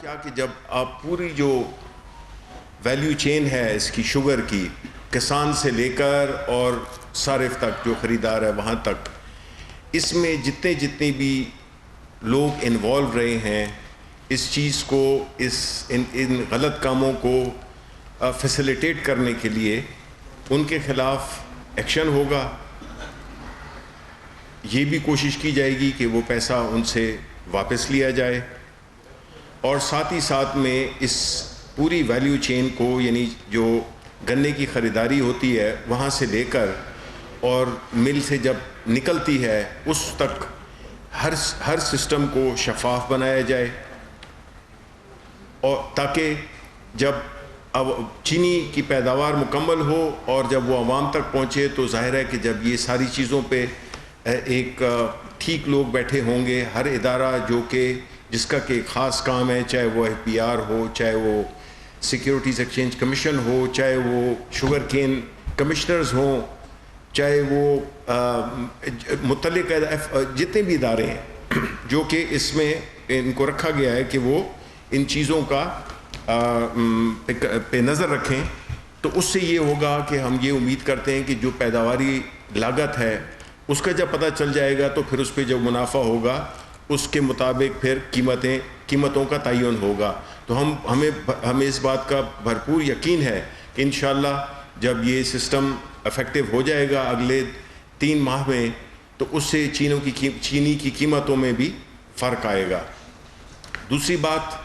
کیا کہ جب آپ پوری جو ویلیو چین ہے اس کی شوگر کی، کسان سے لے کر اور صارف تک جو خریدار ہے وہاں تک، اس میں جتنے بھی لوگ انوالو رہے ہیں اس چیز کو، ان غلط کاموں کو فیسیلیٹیٹ کرنے کے لیے، ان کے خلاف ایکشن ہوگا. یہ بھی کوشش کی جائے گی کہ وہ پیسہ ان سے واپس لیا جائے، اور ساتھ ہی ساتھ میں اس پوری ویلیو چین کو، یعنی جو گنے کی خریداری ہوتی ہے وہاں سے لے کر اور مل سے جب نکلتی ہے اس تک ہر سسٹم کو شفاف بنایا جائے، اور تاکہ جب اب چینی کی پیداوار مکمل ہو اور جب وہ عوام تک پہنچے تو ظاہر ہے کہ جب یہ ساری چیزوں پہ ایک ٹھیک لوگ بیٹھے ہوں گے، ہر ادارہ جو کہ جس کا کہ خاص کام ہے، چاہے وہ FBR ہو، چاہے وہ سیکیورٹیز ایکسچینج کمیشن ہو، چاہے وہ شوگر کین کمشنرز ہوں، چاہے وہ متعلقہ جتنے بھی ادارے ہیں جو کہ اس میں ان کو رکھا گیا ہے کہ وہ ان چیزوں کا پہ نظر رکھیں، تو اس سے یہ ہوگا کہ ہم یہ امید کرتے ہیں کہ جو پیداواری لاگت ہے اس کا جب پتہ چل جائے گا تو پھر اس پہ جو منافع ہوگا اس کے مطابق پھر قیمتوں کا تعین ہوگا. تو ہمیں اس بات کا بھرپور یقین ہے کہ انشاءاللہ جب یہ سسٹم افیکٹو ہو جائے گا اگلے 3 ماہ میں، تو اس سے چینی کی قیمتوں میں بھی فرق آئے گا. دوسری بات،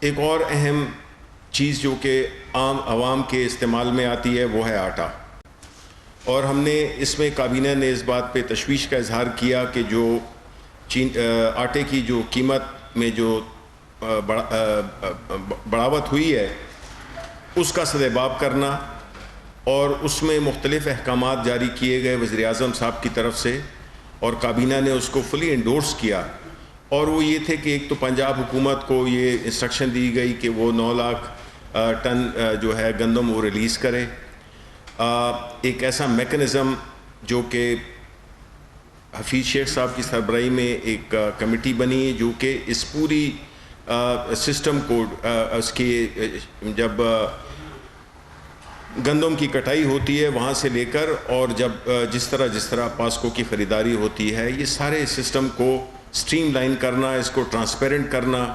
ایک اور اہم چیز جو کہ عام عوام کے استعمال میں آتی ہے وہ ہے آٹا، اور ہم نے اس میں کابینہ نے اس بات پہ تشویش کا اظہار کیا کہ جو آٹے کی جو قیمت میں جو بڑھاوٹ ہوئی ہے اس کا سدباب کرنا، اور اس میں مختلف احکامات جاری کیے گئے وزیر اعظم صاحب کی طرف سے، اور کابینہ نے اس کو فلی انڈورس کیا. اور وہ یہ تھے کہ ایک تو پنجاب حکومت کو یہ انسٹرکشن دی گئی کہ وہ 9 لاکھ ٹن جو ہے گندم وہ ریلیز کرے. ایک ایسا میکنزم جو کہ حفیظ شیخ صاحب کی سربراہی میں ایک کمیٹی بنی جو کہ اس پوری سسٹم کو اس کے جب گندم کی کٹائی ہوتی ہے وہاں سے لے کر اور جب جس طرح پاسکو کی خریداری ہوتی ہے، یہ سارے سسٹم کو سٹریم لائن کرنا، اس کو ٹرانسپیرنٹ کرنا،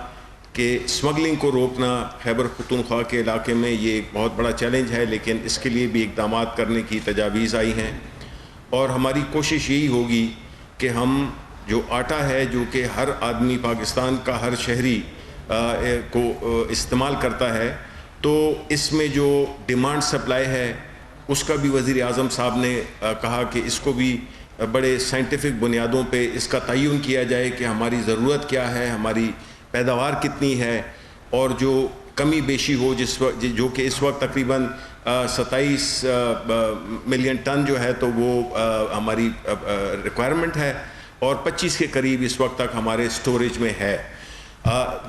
کہ سمگلنگ کو روکنا. خیبر پختونخوا کے علاقے میں یہ ایک بہت بڑا چیلنج ہے، لیکن اس کے لیے بھی اقدامات کرنے کی تجاویز آئی ہیں، اور ہماری کوشش یہی ہوگی کہ ہم جو آٹا ہے جو کہ ہر آدمی پاکستان کا ہر شہری کو استعمال کرتا ہے، تو اس میں جو ڈیمانڈ سپلائی ہے اس کا بھی وزیر اعظم صاحب نے کہا کہ اس کو بھی بڑے سائنٹیفک بنیادوں پہ اس کا تعین کیا جائے کہ ہماری ضرورت کیا ہے، ہماری پیداوار کتنی ہے، اور جو کمی بیشی ہو جو کہ اس وقت تقریباً 27 ملین ٹن جو ہے تو وہ ہماری ریکوائرمنٹ ہے، اور 25 کے قریب اس وقت تک ہمارے سٹوریج میں ہے.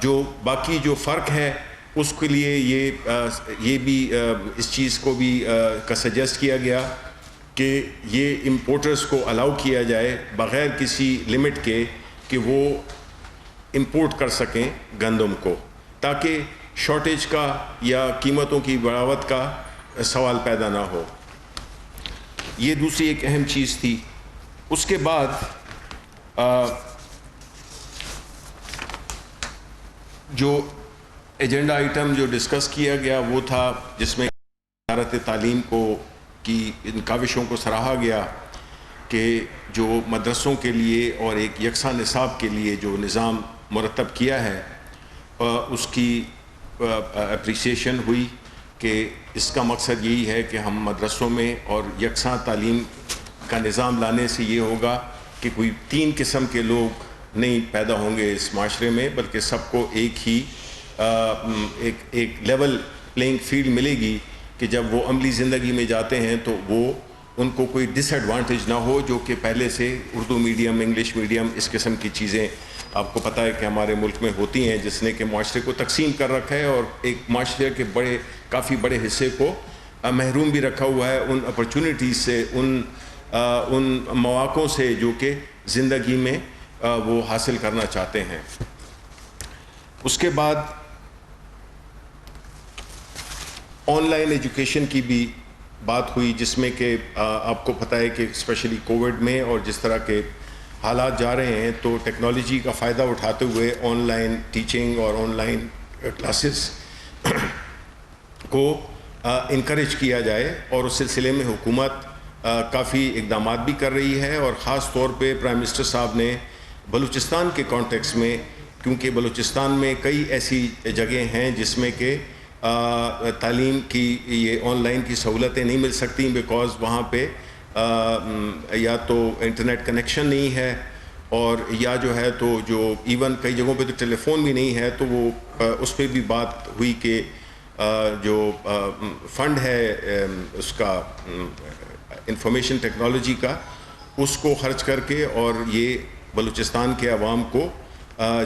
جو باقی جو فرق ہے اس کے لیے یہ بھی اس چیز کو بھی کا سجیسٹ کیا گیا کہ یہ امپورٹرز کو الاؤ کیا جائے بغیر کسی لمٹ کے کہ وہ امپورٹ کر سکیں گندم کو، تاکہ شارٹیج کا یا قیمتوں کی بڑھاوٹ کا سوال پیدا نہ ہو. یہ دوسری ایک اہم چیز تھی. اس کے بعد جو ایجنڈا آئٹم جو ڈسکس کیا گیا وہ تھا جس میں وزارت تعلیم کی ان کاوشوں کو سراہا گیا کہ جو مدرسوں کے لیے اور ایک یکساں نصاب کے لیے جو نظام مرتب کیا ہے اس کی اپریسیشن ہوئی کہ اس کا مقصد یہی ہے کہ ہم مدرسوں میں اور یکساں تعلیم کا نظام لانے سے یہ ہوگا کہ کوئی 3 قسم کے لوگ نہیں پیدا ہوں گے اس معاشرے میں، بلکہ سب کو ایک ہی ایک لیول پلینگ فیلڈ ملے گی کہ جب وہ عملی زندگی میں جاتے ہیں تو وہ ان کو کوئی ڈس ایڈوانٹیج نہ ہو، جو کہ پہلے سے اردو میڈیم، انگلش میڈیم، اس قسم کی چیزیں آپ کو پتہ ہے کہ ہمارے ملک میں ہوتی ہیں، جس نے کہ معاشرے کو تقسیم کر رکھا ہے اور ایک معاشرے کے کافی بڑے حصے کو محروم بھی رکھا ہوا ہے ان اپرچونٹیز سے، ان مواقعوں سے جو کہ زندگی میں وہ حاصل کرنا چاہتے ہیں. اس کے بعد آن لائن ایجوکیشن کی بھی بات ہوئی، جس میں کہ آپ کو پتہ ہے کہ اسپیشلی کووڈ میں اور جس طرح کے حالات جا رہے ہیں تو ٹیکنالوجی کا فائدہ اٹھاتے ہوئے آن لائن ٹیچنگ اور آن لائن کلاسز کو انکریج کیا جائے، اور اس سلسلے میں حکومت کافی اقدامات بھی کر رہی ہے، اور خاص طور پہ پرائم منسٹر صاحب نے بلوچستان کے کانٹیکس میں، کیونکہ بلوچستان میں کئی ایسی جگہیں ہیں جس میں کہ تعلیم کی یہ آن لائن کی سہولتیں نہیں مل سکتی، بیکاز وہاں پہ یا تو انٹرنیٹ کنیکشن نہیں ہے، اور یا جو ہے تو جو ایون کئی جگہوں پہ تو ٹیلی فون بھی نہیں ہے، تو وہ اس پہ بھی بات ہوئی کہ جو فنڈ ہے اس کا انفارمیشن ٹیکنالوجی کا، اس کو خرچ کر کے، اور یہ بلوچستان کے عوام کو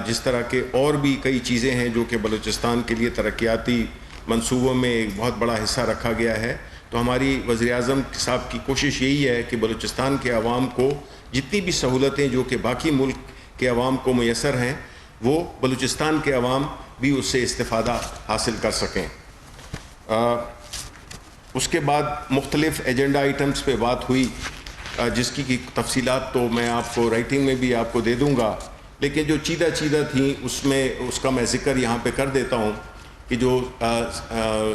جس طرح کے اور بھی کئی چیزیں ہیں جو کہ بلوچستان کے لیے ترقیاتی منصوبوں میں ایک بہت بڑا حصہ رکھا گیا ہے، تو ہماری وزیر اعظم صاحب کی کوشش یہی ہے کہ بلوچستان کے عوام کو جتنی بھی سہولتیں جو کہ باقی ملک کے عوام کو میسر ہیں، وہ بلوچستان کے عوام بھی اس سے استفادہ حاصل کر سکیں۔ اس کے بعد مختلف ایجنڈا آئٹمز پہ بات ہوئی، جس کی تفصیلات تو میں آپ کو رائٹنگ میں بھی آپ کو دے دوں گا، لیکن جو چیدہ تھیں اس کا میں ذکر یہاں پہ کر دیتا ہوں کہ جو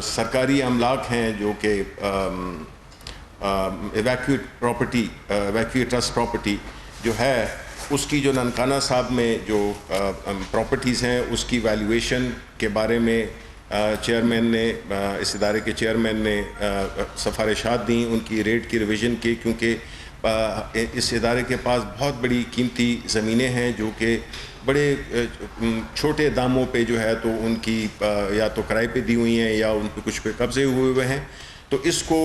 سرکاری املاک ہیں جو کہ ایویکویٹ ٹرسٹ پراپرٹی جو ہے، اس کی جو ننکانہ صاحب میں جو پراپرٹیز ہیں اس کی ویلیویشن کے بارے میں چیئرمین نے، اس ادارے کے چیئرمین نے سفارشات دیں ان کی ریٹ کی ریویژن کی، کیونکہ اس ادارے کے پاس بہت بڑی قیمتی زمینیں ہیں جو کہ بڑے چھوٹے داموں پہ جو ہے تو ان کی یا تو کرائے پہ دی ہوئی ہیں یا ان پہ کچھ پہ قبضے ہوئے ہیں، تو اس کو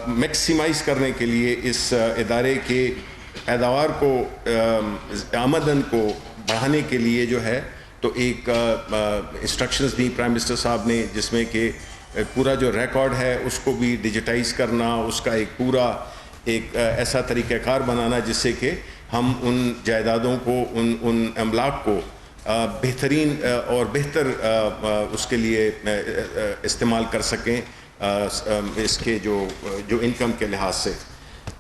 میکسیمائز کرنے کے لیے اس ادارے کے پیداوار کو، آمدن کو بڑھانے کے لیے جو ہے تو ایک انسٹرکشنز دی پرائم منسٹر صاحب نے، جس میں کہ پورا جو ریکارڈ ہے اس کو بھی ڈیجیٹائز کرنا، اس کا ایک پورا ایک ایسا طریقہ کار بنانا جس سے کہ ہم ان جائیدادوں کو، ان املاک کو بہترین اور بہتر اس کے لیے استعمال کر سکیں اس کے جو انکم کے لحاظ سے۔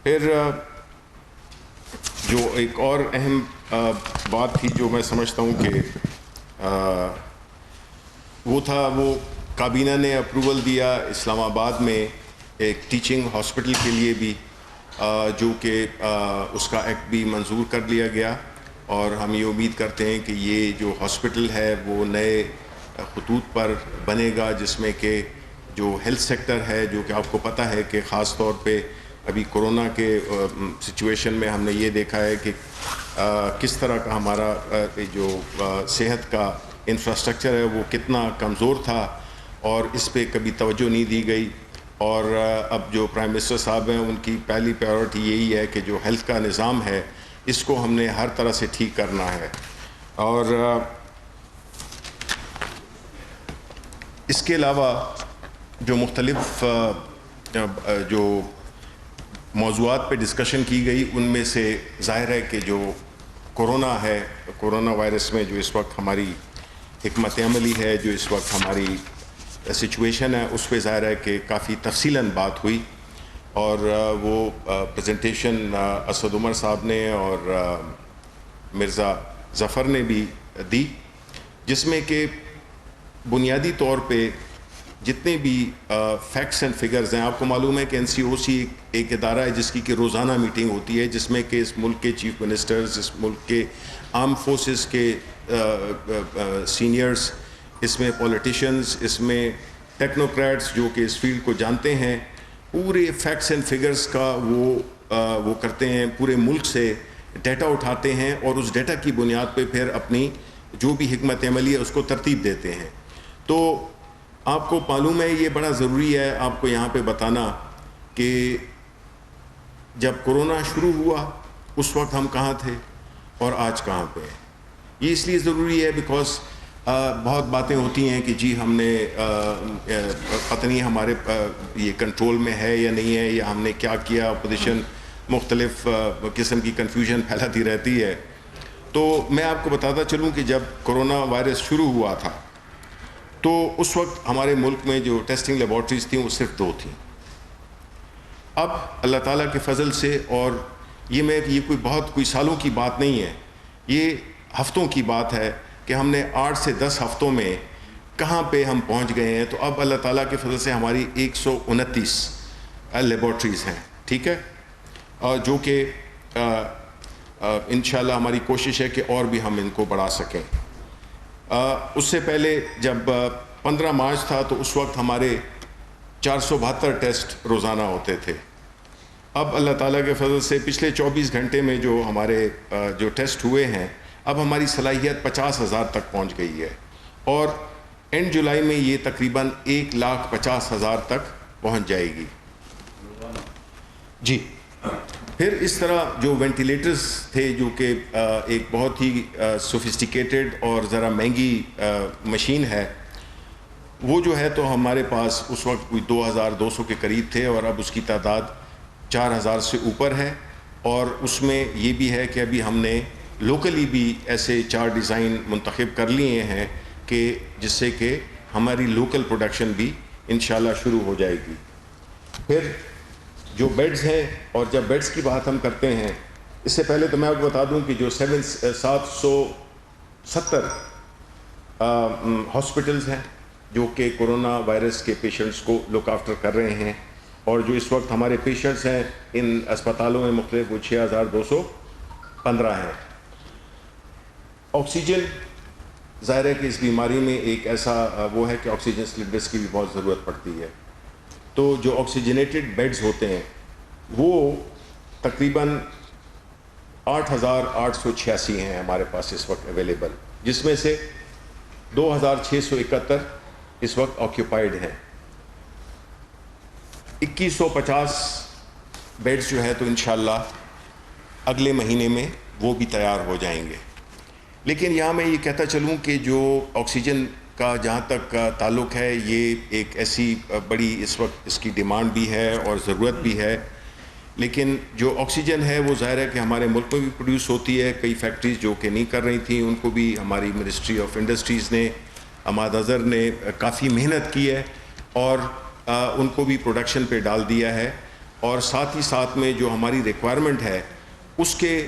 پھر جو ایک اور اہم بات تھی جو میں سمجھتا ہوں کہ وہ کابینہ نے اپروول دیا اسلام آباد میں ایک ٹیچنگ ہاسپٹل کے لیے بھی، جو کہ اس کا ایکٹ بھی منظور کر لیا گیا، اور ہم یہ امید کرتے ہیں کہ یہ جو ہاسپٹل ہے وہ نئے خطوط پر بنے گا، جس میں کہ جو ہیلتھ سیکٹر ہے، جو کہ آپ کو پتہ ہے کہ خاص طور پہ ابھی کورونا کے سچویشن میں ہم نے یہ دیکھا ہے کہ کس طرح کا ہمارا جو صحت کا انفراسٹرکچر ہے وہ کتنا کمزور تھا، اور اس پہ کبھی توجہ نہیں دی گئی، اور اب جو پرائم منسٹر صاحب ہیں ان کی پہلی پریورٹی یہی ہے کہ جو ہیلتھ کا نظام ہے اس کو ہم نے ہر طرح سے ٹھیک کرنا ہے۔ اور اس کے علاوہ جو مختلف جو موضوعات پہ ڈسکشن کی گئی، ان میں سے ظاہر ہے کہ جو کورونا ہے، کورونا وائرس میں جو اس وقت ہماری حکمت عملی ہے، جو اس وقت ہماری سچویشن ہے، اس پہ ظاہر ہے کہ کافی تفصیلاً بات ہوئی، اور وہ پریزنٹیشن اسد عمر صاحب نے اور مرزا ظفر نے بھی دی، جس میں کہ بنیادی طور پہ جتنے بھی فیکٹس اینڈ فگرز ہیں، آپ کو معلوم ہے کہ NCOC ایک ادارہ ہے جس کی کہ روزانہ میٹنگ ہوتی ہے، جس میں کہ اس ملک کے چیف منسٹرز، اس ملک کے آرم فورسز کے سینئرز، اس میں پولیٹیشنز، اس میں ٹیکنوکریٹس جو کہ اس فیلڈ کو جانتے ہیں، پورے فیکٹس اینڈ فگرز کا وہ کرتے ہیں، پورے ملک سے ڈیٹا اٹھاتے ہیں، اور اس ڈیٹا کی بنیاد پہ پھر اپنی جو بھی حکمت عملی ہے اس کو ترتیب دیتے ہیں۔ تو آپ کو معلوم ہے، یہ بڑا ضروری ہے آپ کو یہاں پہ بتانا کہ جب کورونا شروع ہوا اس وقت ہم کہاں تھے اور آج کہاں پہ ہیں۔ یہ اس لیے ضروری ہے بیکاز بہت باتیں ہوتی ہیں کہ جی ہم نے پتہ نہیں ہمارے یہ کنٹرول میں ہے یا نہیں ہے، یا ہم نے کیا کیا، اپوزیشن مختلف قسم کی کنفیوژن پھیلاتی رہتی ہے، تو میں آپ کو بتاتا چلوں کہ جب کرونا وائرس شروع ہوا تھا تو اس وقت ہمارے ملک میں جو ٹیسٹنگ لیبارٹریز تھیں وہ صرف 2 تھیں. اب اللہ تعالیٰ کے فضل سے، اور یہ کوئی سالوں کی بات نہیں ہے، یہ ہفتوں کی بات ہے کہ ہم نے 8 سے 10 ہفتوں میں کہاں پہ ہم پہنچ گئے ہیں. تو اب اللہ تعالیٰ کے فضل سے ہماری 129 لیبارٹریز ہیں، ٹھیک ہے، اور جو کہ انشاءاللہ ہماری کوشش ہے کہ اور بھی ہم ان کو بڑھا سکیں. اس سے پہلے جب 15 مارچ تھا تو اس وقت ہمارے 472 ٹیسٹ روزانہ ہوتے تھے. اب اللہ تعالیٰ کے فضل سے پچھلے 24 گھنٹے میں جو ہمارے جو ٹیسٹ ہوئے ہیں، اب ہماری صلاحیت 50,000 تک پہنچ گئی ہے، اور اینڈ جولائی میں یہ تقریباً 1,50,000 تک پہنچ جائے گی. جی، پھر اس طرح جو وینٹیلیٹرز تھے، جو کہ ایک بہت ہی سوفسٹیکیٹڈ اور ذرا مہنگی مشین ہے، وہ جو ہے تو ہمارے پاس اس وقت کوئی 2,200 کے قریب تھے، اور اب اس کی تعداد 4,000 سے اوپر ہے. اور اس میں یہ بھی ہے کہ ابھی ہم نے لوکلی بھی ایسے 4 ڈیزائن منتخب کر لیے ہیں کہ جس سے کہ ہماری لوکل پروڈکشن بھی انشاءاللہ شروع ہو جائے گی. پھر جو بیڈز ہیں، اور جب بیڈز کی بات ہم کرتے ہیں، اس سے پہلے تو میں آپ کو بتا دوں کہ جو 770 ہاسپٹلز ہیں جو کہ کرونا وائرس کے پیشنٹس کو لک آفٹر کر رہے ہیں، اور جو اس وقت ہمارے پیشنٹس ہیں ان اسپتالوں میں مختلف وہ 6,215 ہیں. آکسیجن ظاہر ہے کہ اس بیماری میں ایک ایسا وہ ہے کہ آکسیجن سلنڈرز کی بھی بہت ضرورت پڑتی ہے. تو جو آکسیجنیٹڈ بیڈز ہوتے ہیں وہ تقریباً 8,886 ہیں ہمارے پاس اس وقت اویلیبل، جس میں سے 2,671 اس وقت آکیوپائڈ ہیں. 2,150 بیڈز جو ہے تو انشاءاللہ اگلے مہینے میں وہ بھی تیار ہو جائیں گے. لیکن یہاں میں یہ کہتا چلوں کہ جو آکسیجن کا جہاں تک تعلق ہے، یہ ایک ایسی بڑی اس وقت اس کی ڈیمانڈ بھی ہے اور ضرورت بھی ہے. لیکن جو آکسیجن ہے وہ ظاہر ہے کہ ہمارے ملک میں بھی پروڈیوس ہوتی ہے. کئی فیکٹریز جو کہ نہیں کر رہی تھیں ان کو بھی ہماری منسٹری آف انڈسٹریز نے، عماد اظہر نے کافی محنت کی ہے اور ان کو بھی پروڈکشن پہ ڈال دیا ہے. اور ساتھ ہی ساتھ میں جو ہماری ریکوائرمنٹ ہے اس کے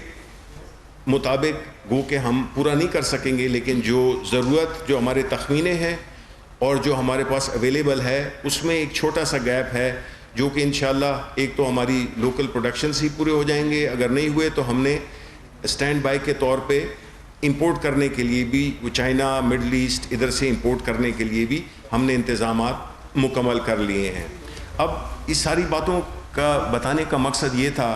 مطابق گو کہ ہم پورا نہیں کر سکیں گے، لیکن جو ضرورت، جو ہمارے تخمینے ہیں اور جو ہمارے پاس اویلیبل ہے، اس میں ایک چھوٹا سا گیپ ہے جو کہ انشاءاللہ ایک تو ہماری لوکل پروڈکشنز ہی پورے ہو جائیں گے. اگر نہیں ہوئے تو ہم نے اسٹینڈ بائی کے طور پہ امپورٹ کرنے کے لیے بھی، چائنا، مڈل ایسٹ، ادھر سے امپورٹ کرنے کے لیے بھی ہم نے انتظامات مکمل کر لیے ہیں. اب اس ساری باتوں کا بتانے کا مقصد یہ تھا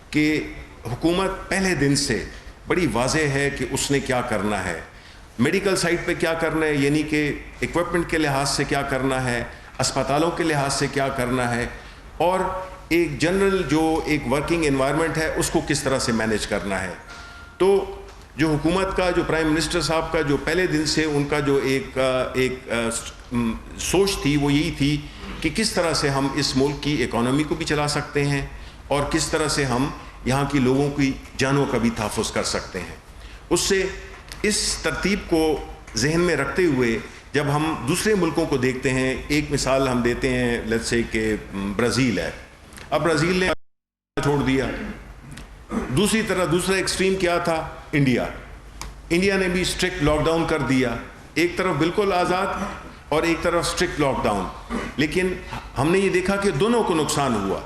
کہ حکومت پہلے دن سے بڑی واضح ہے کہ اس نے کیا کرنا ہے، میڈیکل سائٹ پہ کیا کرنا ہے، یعنی کہ ایکوپمنٹ کے لحاظ سے کیا کرنا ہے، اسپتالوں کے لحاظ سے کیا کرنا ہے، اور ایک جنرل جو ایک ورکنگ انوائرمنٹ ہے اس کو کس طرح سے مینیج کرنا ہے. تو جو حکومت کا، جو پرائم منسٹر صاحب کا جو پہلے دن سے ان کا جو ایک سوچ تھی وہ یہی تھی کہ کس طرح سے ہم اس ملک کی اکانومی کو بھی چلا سکتے ہیں اور کس طرح سے ہم یہاں کی لوگوں کی جانوں کا بھی تحفظ کر سکتے ہیں. اس سے اس ترتیب کو ذہن میں رکھتے ہوئے جب ہم دوسرے ملکوں کو دیکھتے ہیں، ایک مثال ہم دیتے ہیں، لیٹس سے کہ برازیل ہے. اب برازیل نے چھوڑ دیا. دوسری طرح دوسرا ایکسٹریم کیا تھا؟ انڈیا نے بھی اسٹرکٹ لاک ڈاؤن کر دیا، ایک طرف بالکل آزاد اور ایک طرف اسٹرکٹ لاک ڈاؤن. لیکن ہم نے یہ دیکھا کہ دونوں کو نقصان ہوا.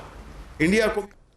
انڈیا کو